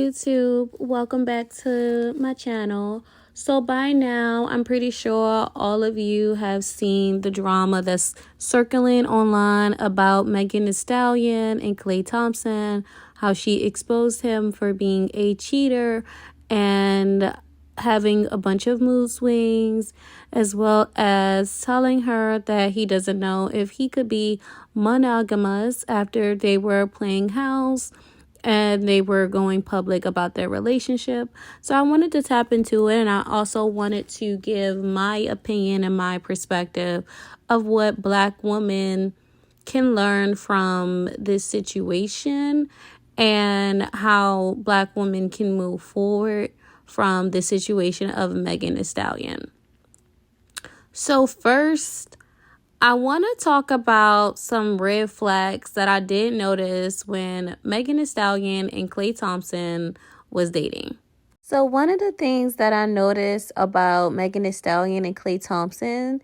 YouTube, welcome back to my channel. So by now, I'm pretty sure all of you have seen the drama that's circling online about MeganTheeStallion and Klay Thompson, how she exposed him for being a cheater and having a bunch of mood swings, as well as telling her that he doesn't know if he could be monogamous after they were playing house and they were going public about their relationship. So I wanted to tap into it, and I also wanted to give my opinion and my perspective of what Black women can learn from this situation and how Black women can move forward from the situation of MeganTheeStallion. So first, I want to talk about some red flags that I did notice when MeganTheeStallion and Klay Thompson was dating. So one of the things that I noticed about MeganTheeStallion and Klay Thompson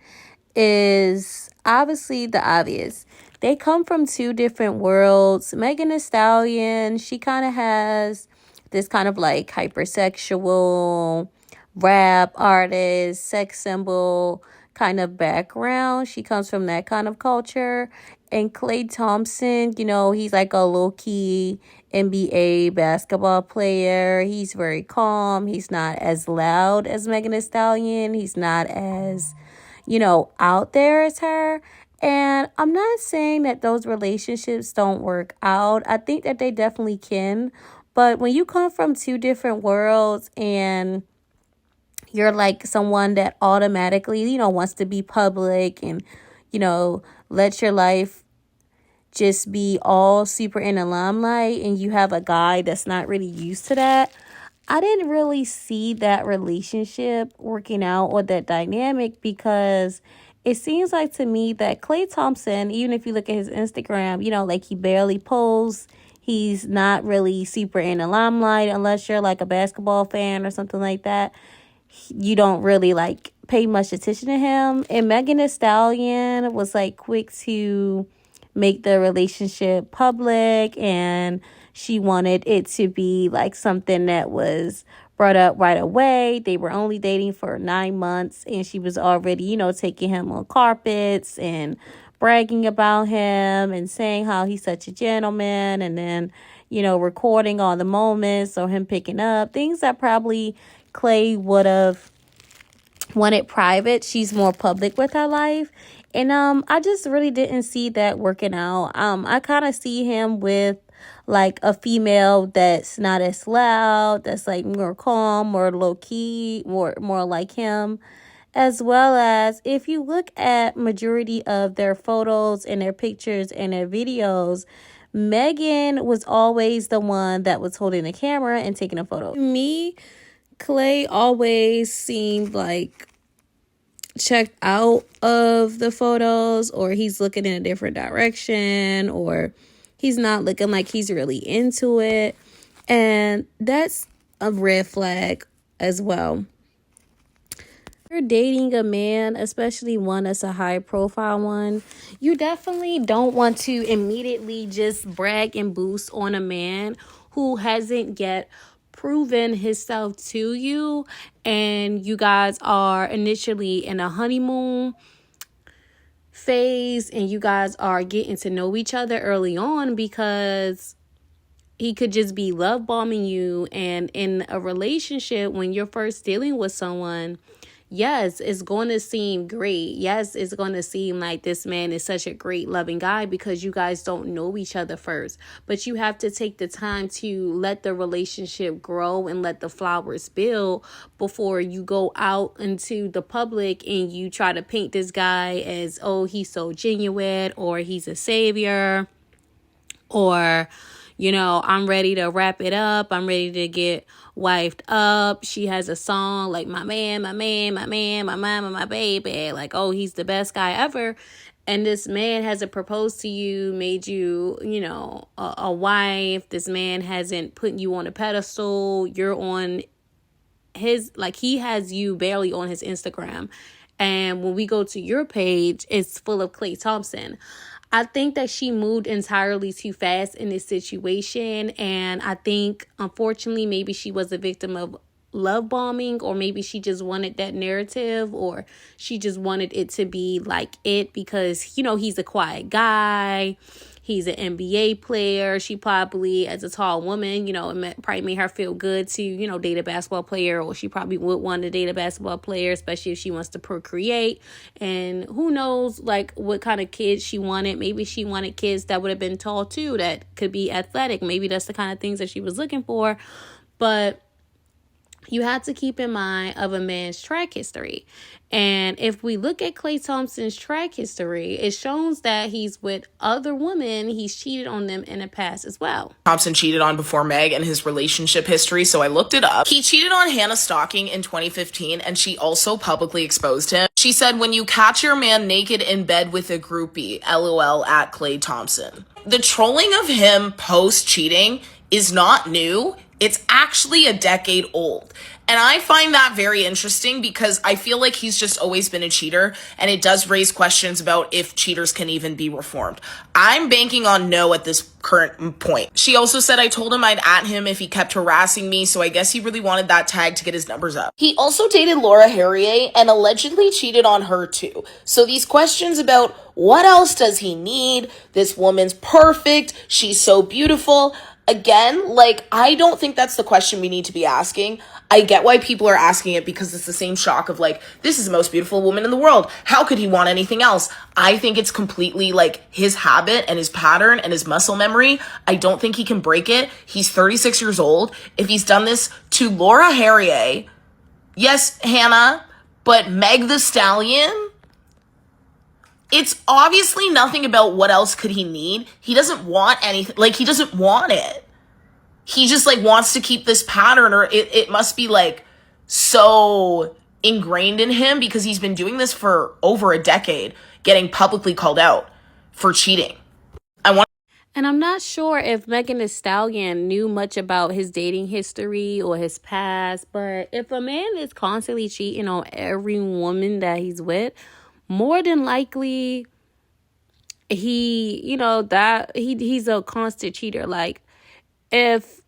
is obviously the obvious. They come from two different worlds. MeganTheeStallion, she kind of has this kind of like hypersexual rap artist, sex symbol kind of background. She comes from that kind of culture. And Klay Thompson, he's like a low-key NBA basketball player. He's very calm. He's not as loud as MeganTheeStallion. He's not as, out there as her. And I'm not saying that those relationships don't work out. I think that they definitely can. But when you come from two different worlds and you're like someone that automatically, wants to be public and, let your life just be all super in the limelight, and you have a guy that's not really used to that, I didn't really see that relationship working out or that dynamic, because it seems like to me that Klay Thompson, even if you look at his Instagram, like he barely posts. He's not really super in the limelight unless you're like a basketball fan or something like that. You don't really like pay much attention to him. And MeganTheeStallion was like quick to make the relationship public, and she wanted it to be like something that was brought up right away. They were only dating for 9 months, and she was already, taking him on carpets and bragging about him and saying how he's such a gentleman, and then, recording all the moments or him picking up things that probably Klay would have wanted private. She's more public with her life. And I just really didn't see that working out. I kind of see him with like a female that's not as loud, that's like more calm, more low key, more like him. As well as if you look at majority of their photos and their pictures and their videos, Megan was always the one that was holding the camera and taking a photo. To me, Klay always seemed like checked out of the photos, or he's looking in a different direction, or he's not looking like he's really into it. And that's a red flag as well. You're dating a man, especially one that's a high profile one, you definitely don't want to immediately just brag and boost on a man who hasn't yet proven himself to you, and you guys are initially in a honeymoon phase and you guys are getting to know each other early on, because he could just be love bombing you. And in a relationship, when you're first dealing with someone, yes, it's going to seem great. Yes, it's going to seem like this man is such a great loving guy because you guys don't know each other first. But you have to take the time to let the relationship grow and let the flowers build before you go out into the public and you try to paint this guy as, oh, he's so genuine, or he's a savior, or I'm ready to wrap it up. I'm ready to get wifed up. She has a song like my man, my mama, my baby. Like, oh, he's the best guy ever. And this man hasn't proposed to you, made you, a wife. This man hasn't put you on a pedestal. You're on his, like, he has you barely on his Instagram. And when we go to your page, it's full of Klay Thompson. I think that she moved entirely too fast in this situation. And I think, unfortunately, maybe she was a victim of love bombing, or maybe she just wanted that narrative, or she just wanted it to be like it because, you know, he's a quiet guy. He's an NBA player. She probably, as a tall woman, you know, it probably made her feel good to, you know, date a basketball player, or she probably would want to date a basketball player, especially if she wants to procreate. And who knows, like, what kind of kids she wanted. Maybe she wanted kids that would have been tall, too, that could be athletic. Maybe that's the kind of things that she was looking for. But you have to keep in mind of a man's track history. And if we look at Klay Thompson's track history, it shows that he's with other women. He's cheated on them in the past as well. Thompson cheated on before Meg and his relationship history, so I looked it up. He cheated on Hannah Stocking in 2015, and she also publicly exposed him. She said, "When you catch your man naked in bed with a groupie, LOL at Klay Thompson." The trolling of him post-cheating is not new. It's actually a decade old. And I find that very interesting because I feel like he's just always been a cheater, and it does raise questions about if cheaters can even be reformed. I'm banking on no at this current point. She also said, "I told him I'd at him if he kept harassing me, so I guess he really wanted that tag to get his numbers up." He also dated Laura Harrier and allegedly cheated on her too. So these questions about what else does he need? This woman's perfect. She's so beautiful. Again, like, I don't think that's the question we need to be asking. I get why people are asking it because it's the same shock of, like, this is the most beautiful woman in the world. How could he want anything else? I think it's completely, like, his habit and his pattern and his muscle memory. I don't think he can break it. He's 36 years old. If he's done this to Laura Harrier, yes, Hannah, but Meg the Stallion, it's obviously nothing about what else could he need. He doesn't want anything. Like, he doesn't want it. He just, like, wants to keep this pattern, or it must be, like, so ingrained in him because he's been doing this for over a decade, getting publicly called out for cheating. And I'm not sure if MeganTheeStallion knew much about his dating history or his past, but if a man is constantly cheating on every woman that he's with, more than likely he's a constant cheater. Like, if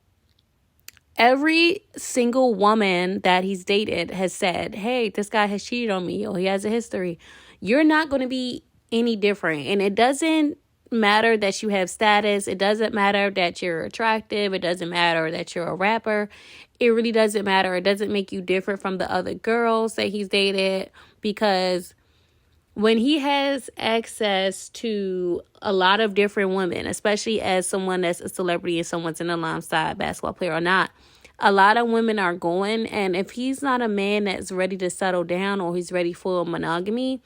every single woman that he's dated has said, "Hey, this guy has cheated on me," or he has a history, you're not going to be any different. And it doesn't matter that you have status. It doesn't matter that you're attractive. It doesn't matter that you're a rapper. It really doesn't matter. It doesn't make you different from the other girls that he's dated, because when he has access to a lot of different women, especially as someone that's a celebrity and someone's an alongside basketball player or not, a lot of women are going. And if he's not a man that's ready to settle down, or he's ready for monogamy,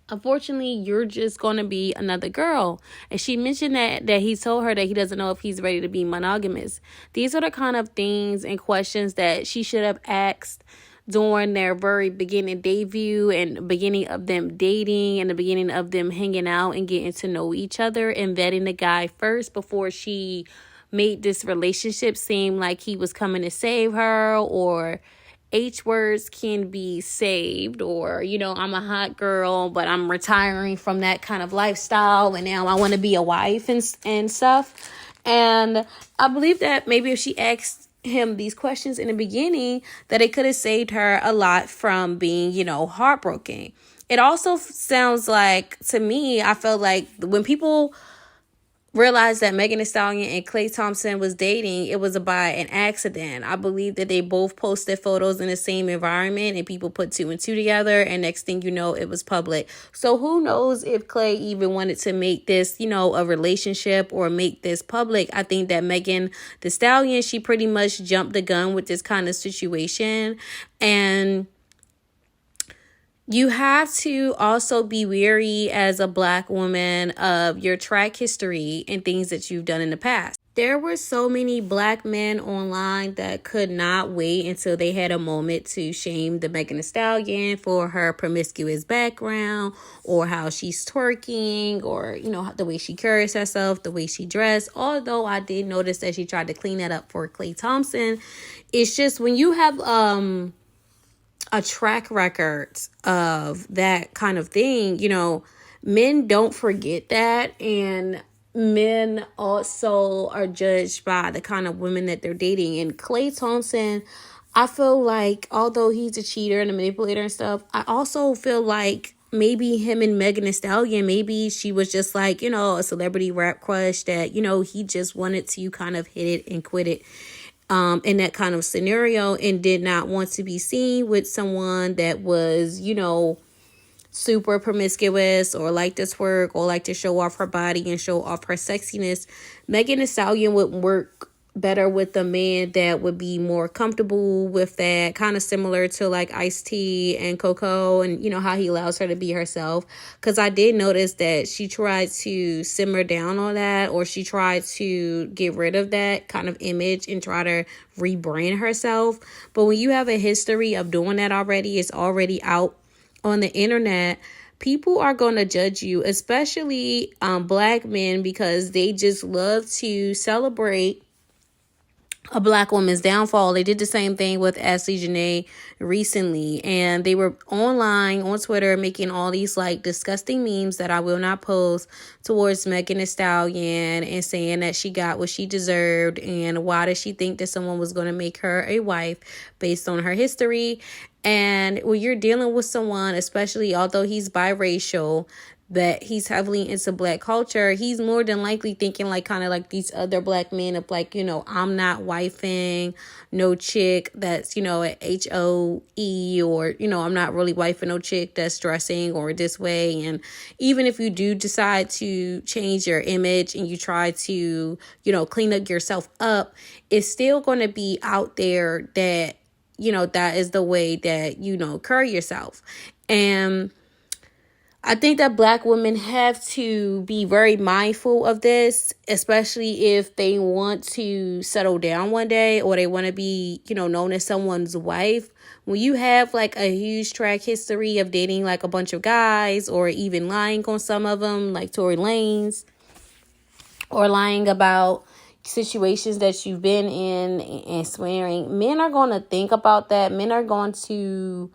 unfortunately, you're just going to be another girl. And she mentioned that he told her that he doesn't know if he's ready to be monogamous. These are the kind of things and questions that she should have asked during their very beginning debut and beginning of them dating and the beginning of them hanging out and getting to know each other and vetting the guy first before she made this relationship seem like he was coming to save her, or H words can be saved, or, you know, I'm a hot girl, but I'm retiring from that kind of lifestyle and now I want to be a wife and stuff. And I believe that maybe if she asked him these questions in the beginning, that it could have saved her a lot from being, you know, heartbroken. It also sounds like, to me, I felt like when people realized that MeganTheeStallion and Klay Thompson was dating, it was by an accident. I believe that they both posted photos in the same environment and people put two and two together, and next thing you know, it was public. So who knows if Klay even wanted to make this, you know, a relationship or make this public. I think that MeganTheeStallion, she pretty much jumped the gun with this kind of situation. And you have to also be wary as a Black woman of your track history and things that you've done in the past. There were so many Black men online that could not wait until they had a moment to shame the MeganTheeStallion for her promiscuous background, or how she's twerking, or, you know, the way she carries herself, the way she dressed. Although I did notice that she tried to clean that up for Klay Thompson. It's just when you have a track record of that kind of thing, you know, Men don't forget that, and men also are judged by the kind of women that they're dating. And Klay Thompson, I feel like, although he's a cheater and a manipulator and stuff, I also feel like maybe him and MeganTheeStallion, maybe she was just like, a celebrity rap crush that, he just wanted to kind of hit it and quit it. In that kind of scenario, and did not want to be seen with someone that was, super promiscuous or like to twerk or like to show off her body and show off her sexiness. MeganTheeStallion would work better with a man that would be more comfortable with that, kind of similar to like Ice-T and Coco, and how he allows her to be herself. Because I did notice that she tried to simmer down on that, or she tried to get rid of that kind of image and try to rebrand herself. But when you have a history of doing that already, it's already out on the internet, people are going to judge you, especially black men, because they just love to celebrate a black woman's downfall. They did the same thing with Ashley Janae recently, and they were online on Twitter making all these like disgusting memes that I will not post towards MeganTheeStallion, and saying that she got what she deserved, and why does she think that someone was going to make her a wife based on her history. And when you're dealing with someone, especially although he's biracial, that he's heavily into black culture, he's more than likely thinking like kind of like these other black men of like, I'm not wifing no chick that's, an HOE, or, I'm not really wifing no chick that's dressing or this way. And even if you do decide to change your image and you try to, clean up yourself up, it's still going to be out there that, that is the way that, carry yourself. And I think that black women have to be very mindful of this, especially if they want to settle down one day, or they want to be, known as someone's wife. When you have like a huge track history of dating like a bunch of guys, or even lying on some of them, like Tory Lanez, or lying about situations that you've been in and swearing, men are going to think about that. Men are going to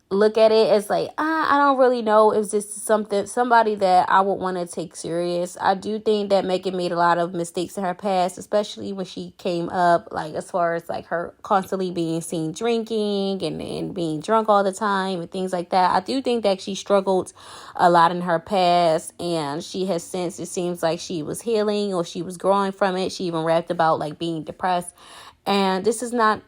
look at it as like, I don't really know if this is somebody that I would want to take serious. I do think that Megan made a lot of mistakes in her past, especially when she came up, like as far as like her constantly being seen drinking and being drunk all the time and things like that. I do think that she struggled a lot in her past, and she has since, it seems like she was healing or she was growing from it. She even rapped about like being depressed, and this is not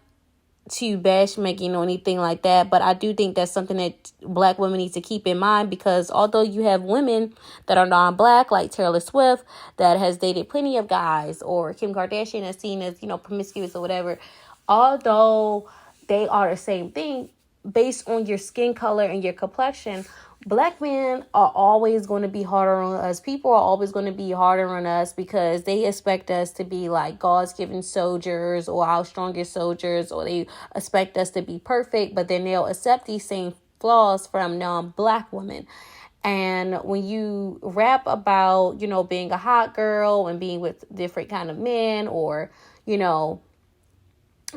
to bash Megan or anything like that, but I do think that's something that black women need to keep in mind, because although you have women that are non-black, like Taylor Swift, that has dated plenty of guys, or Kim Kardashian is seen as, promiscuous or whatever, although they are the same thing based on your skin color and your complexion, black men are always going to be harder on us. People are always going to be harder on us because they expect us to be like God's given soldiers, or our strongest soldiers, or they expect us to be perfect, but then they'll accept these same flaws from non-black women. And when you rap about, being a hot girl and being with different kind of men, or,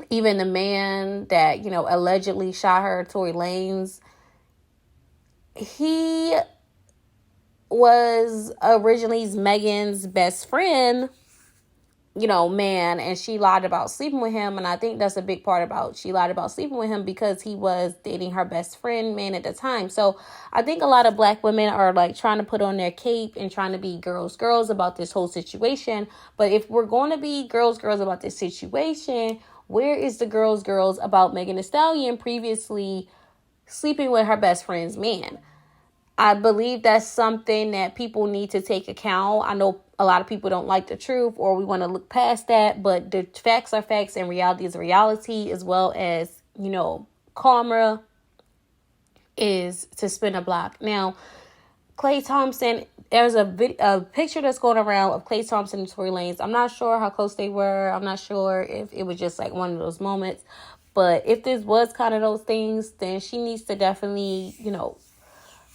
even the man that, allegedly shot her, Tory Lanez, he was originally Megan's best friend, man, and she lied about sleeping with him. And I think that's a big part about, she lied about sleeping with him because he was dating her best friend man at the time. So I think a lot of black women are like trying to put on their cape and trying to be girls about this whole situation. But if we're going to be girls about this situation, where is the girls about MeganTheeStallion previously sleeping with her best friend's man? I believe that's something that people need to take account. I know a lot of people don't like the truth, or we want to look past that, but the facts are facts and reality is reality, as well as, karma is to spin a block. Now, Klay Thompson, there's a picture that's going around of Klay Thompson and Tory Lanez. I'm not sure how close they were. I'm not sure if it was just like one of those moments. But if this was kind of those things, then she needs to definitely,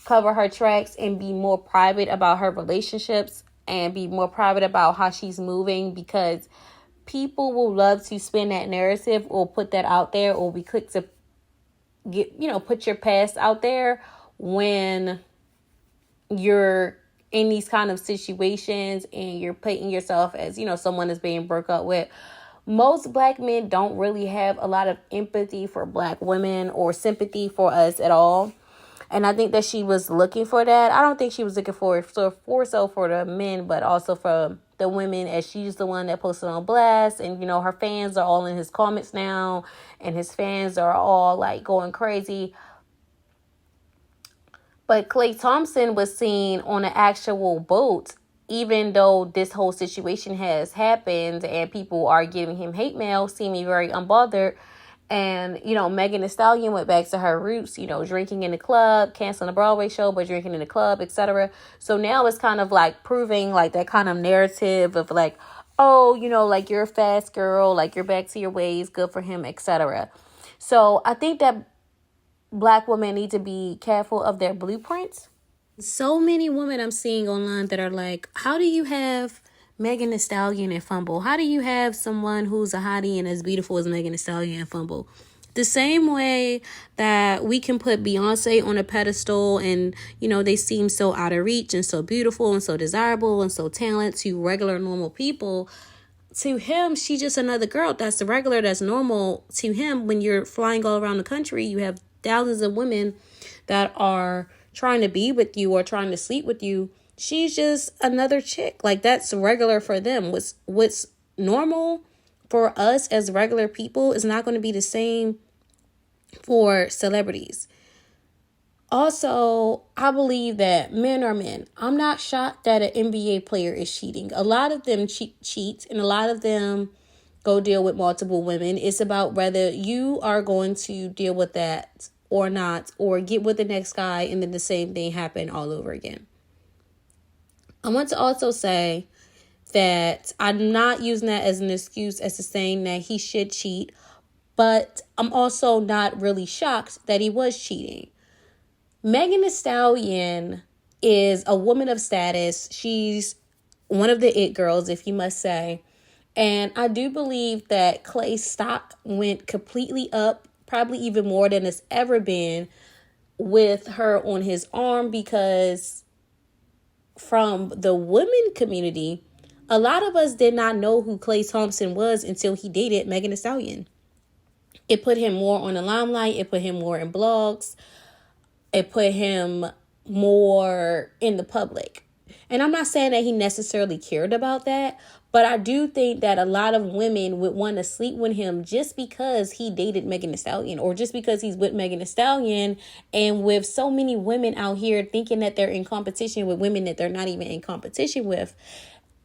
cover her tracks and be more private about her relationships, and be more private about how she's moving, because people will love to spin that narrative or put that out there, or be quick to get, put your past out there when you're in these kind of situations and you're putting yourself as, someone is being broke up with. Most black men don't really have a lot of empathy for black women or sympathy for us at all. And I think that she was looking for that. I don't think she was looking for the men, but also for the women, as she's the one that posted on blast. And, her fans are all in his comments now. And his fans are all like going crazy. But Klay Thompson was seen on an actual boat, even though this whole situation has happened and people are giving him hate mail, seeming very unbothered. And, Megan Thee Stallion went back to her roots, drinking in the club, canceling a Broadway show, but drinking in the club, etc. So now it's kind of like proving like that kind of narrative of like, oh, like you're a fast girl, like you're back to your ways, good for him, etc. So I think that black women need to be careful of their blueprints. So many women I'm seeing online that are like, how do you have Megan Thee Stallion and fumble? How do you have someone who's a hottie and as beautiful as Megan Thee Stallion and fumble? The same way that we can put Beyonce on a pedestal and, they seem so out of reach and so beautiful and so desirable and so talented to regular normal people. To him, she's just another girl that's regular, that's normal. To him, when you're flying all around the country, you have thousands of women that are trying to be with you or trying to sleep with you. She's just another chick. Like, that's regular for them. What's normal for us as regular people is not going to be the same for celebrities. Also, I believe that men are men. I'm not shocked that an NBA player is cheating. A lot of them cheat, and a lot of them go deal with multiple women. It's about whether you are going to deal with that or not, or get with the next guy and then the same thing happen all over again. I want to also say that I'm not using that as an excuse as to saying that he should cheat, but I'm also not really shocked that he was cheating. Megan Thee Stallion is a woman of status. She's one of the it girls, if you must say. And I do believe that Klay's stock went completely up, probably even more than it's ever been, with her on his arm, because from the women community, a lot of us did not know who Klay Thompson was until he dated Megan Thee Stallion. It put him more on the limelight. It put him more in blogs. It put him more in the public. And I'm not saying that he necessarily cared about that, but I do think that a lot of women would want to sleep with him just because he dated Megan Thee Stallion, or just because he's with Megan Thee Stallion. And with so many women out here thinking that they're in competition with women that they're not even in competition with,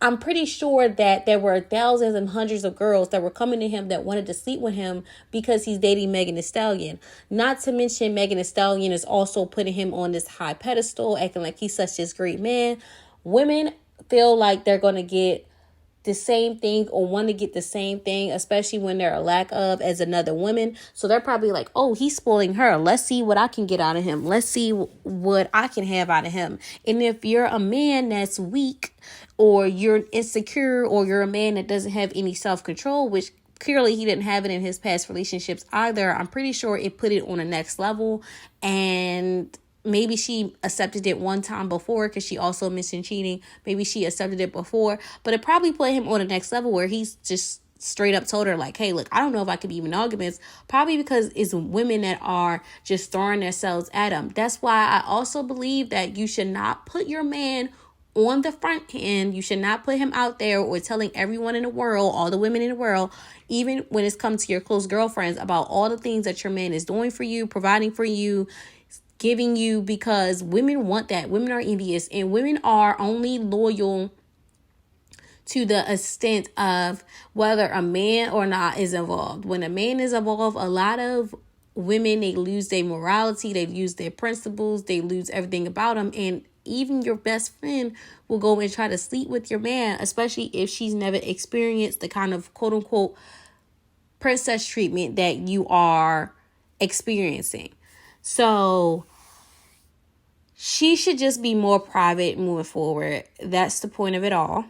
I'm pretty sure that there were thousands and hundreds of girls that were coming to him that wanted to sleep with him because he's dating Megan Thee Stallion. Not to mention, Megan Thee Stallion is also putting him on this high pedestal, acting like he's such this great man. Women feel like they're going to get the same thing or want to get the same thing, especially when they're a lack of, as another woman. So they're probably like, oh, he's spoiling her. Let's see what I can get out of him. Let's see what I can have out of him. And if you're a man that's weak, or you're insecure, or you're a man that doesn't have any self-control, which clearly he didn't have it in his past relationships either, I'm pretty sure it put it on a next level. And maybe she accepted it one time before, because she also mentioned cheating. Maybe she accepted it before, but it probably put him on the next level where he's just straight up told her like, hey, look, I don't know if I could be in arguments, probably because it's women that are just throwing themselves at him. That's why I also believe that you should not put your man on the front end. You should not put him out there or telling everyone in the world, all the women in the world, even when it's come to your close girlfriends, about all the things that your man is doing for you, providing for you, giving you, because women want that. Women are envious, and women are only loyal to the extent of whether a man or not is involved. When a man is involved, a lot of women, they lose their morality, they lose their principles, they lose everything about them. And even your best friend will go and try to sleep with your man, especially if she's never experienced the kind of quote unquote princess treatment that you are experiencing. So she should just be more private moving forward. That's the point of it all.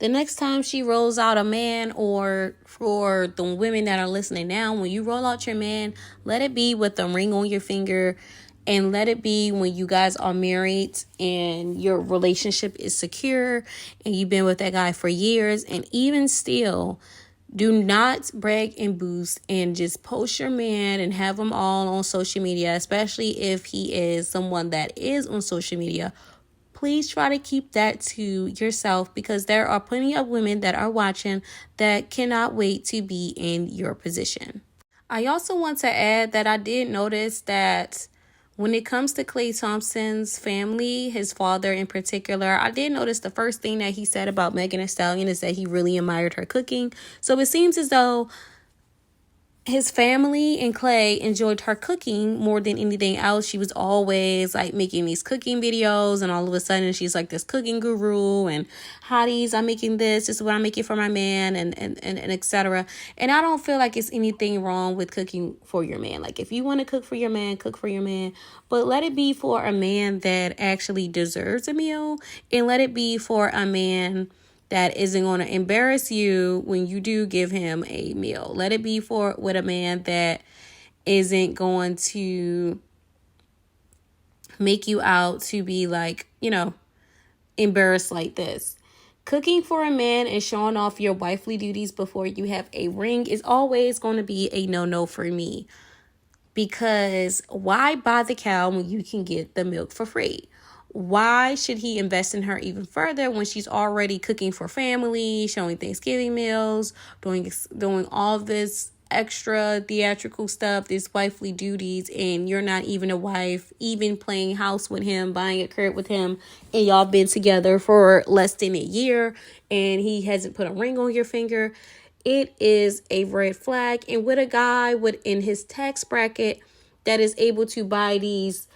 The next time she rolls out a man, or for the women that are listening now, when you roll out your man, let it be with a ring on your finger And let it be when you guys are married and your relationship is secure and you've been with that guy for years. And even still, do not brag and boost and just post your man and have him all on social media, especially if he is someone that is on social media. Please try to keep that to yourself, because there are plenty of women that are watching that cannot wait to be in your position. I also want to add that I did notice that when it comes to Klay Thompson's family, his father in particular, I did notice the first thing that he said about MeganTheeStallion is that he really admired her cooking. So it seems as though his family and Klay enjoyed her cooking more than anything else. She was always like making these cooking videos, and all of a sudden she's like this cooking guru, and hotties, I'm making this is what I'm making for my man, and etc. And I don't feel like it's anything wrong with cooking for your man. Like, if you want to cook for your man, cook for your man, but let it be for a man that actually deserves a meal, and let it be for a man that isn't going to embarrass you when you do give him a meal. Let it be with a man that isn't going to make you out to be like, embarrassed like this. Cooking for a man and showing off your wifely duties before you have a ring is always going to be a no-no for me. Because why buy the cow when you can get the milk for free? Why should he invest in her even further when she's already cooking for family, showing Thanksgiving meals, doing all this extra theatrical stuff, this wifely duties, and you're not even a wife, even playing house with him, buying a crib with him, and y'all been together for less than a year, and he hasn't put a ring on your finger? It is a red flag. And with a guy in his tax bracket that is able to buy these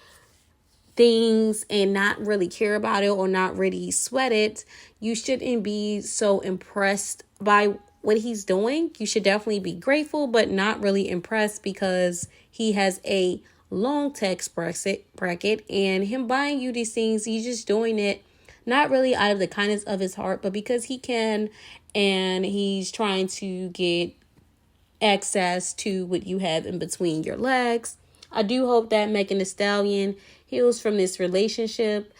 things and not really care about it or not really sweat it, you shouldn't be so impressed by what he's doing. You should definitely be grateful, but not really impressed, because he has a long tax bracket, and him buying you these things, he's just doing it not really out of the kindness of his heart, but because he can, and he's trying to get access to what you have in between your legs. I do hope that MeganTheeStallion heals from this relationship.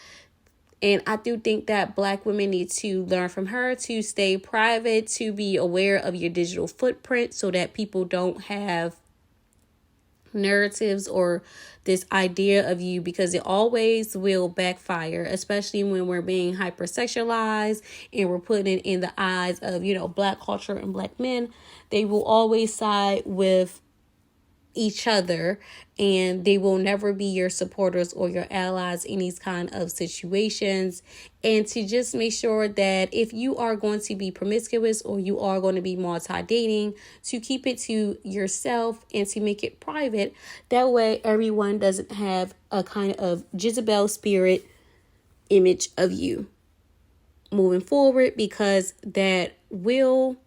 And I do think that Black women need to learn from her to stay private, to be aware of your digital footprint so that people don't have narratives or this idea of you, because it always will backfire, especially when we're being hypersexualized and we're putting it in the eyes of, Black culture and Black men. They will always side with each other, and they will never be your supporters or your allies in these kind of situations. And to just make sure that if you are going to be promiscuous or you are going to be multi-dating, to keep it to yourself and to make it private. That way everyone doesn't have a kind of Jezebel spirit image of you moving forward, because that will,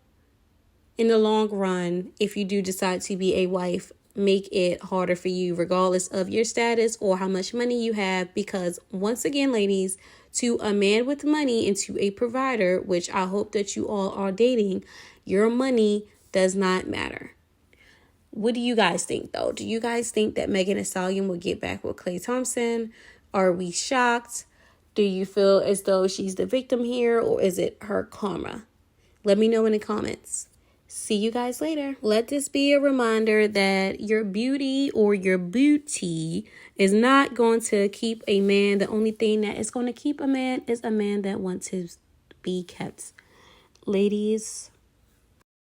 in the long run, if you do decide to be a wife, make it harder for you regardless of your status or how much money you have. Because once again, ladies, to a man with money and to a provider, which I hope that you all are dating, your money does not matter. What do you guys think, though? Do you guys think that MeganTheeStallion will get back with Klay Thompson? Are we shocked? Do you feel as though she's the victim here, or is it her karma? Let me know in the comments. See you guys later. Let this be a reminder that your beauty or your booty is not going to keep a man. The only thing that is going to keep a man is a man that wants to be kept. Ladies,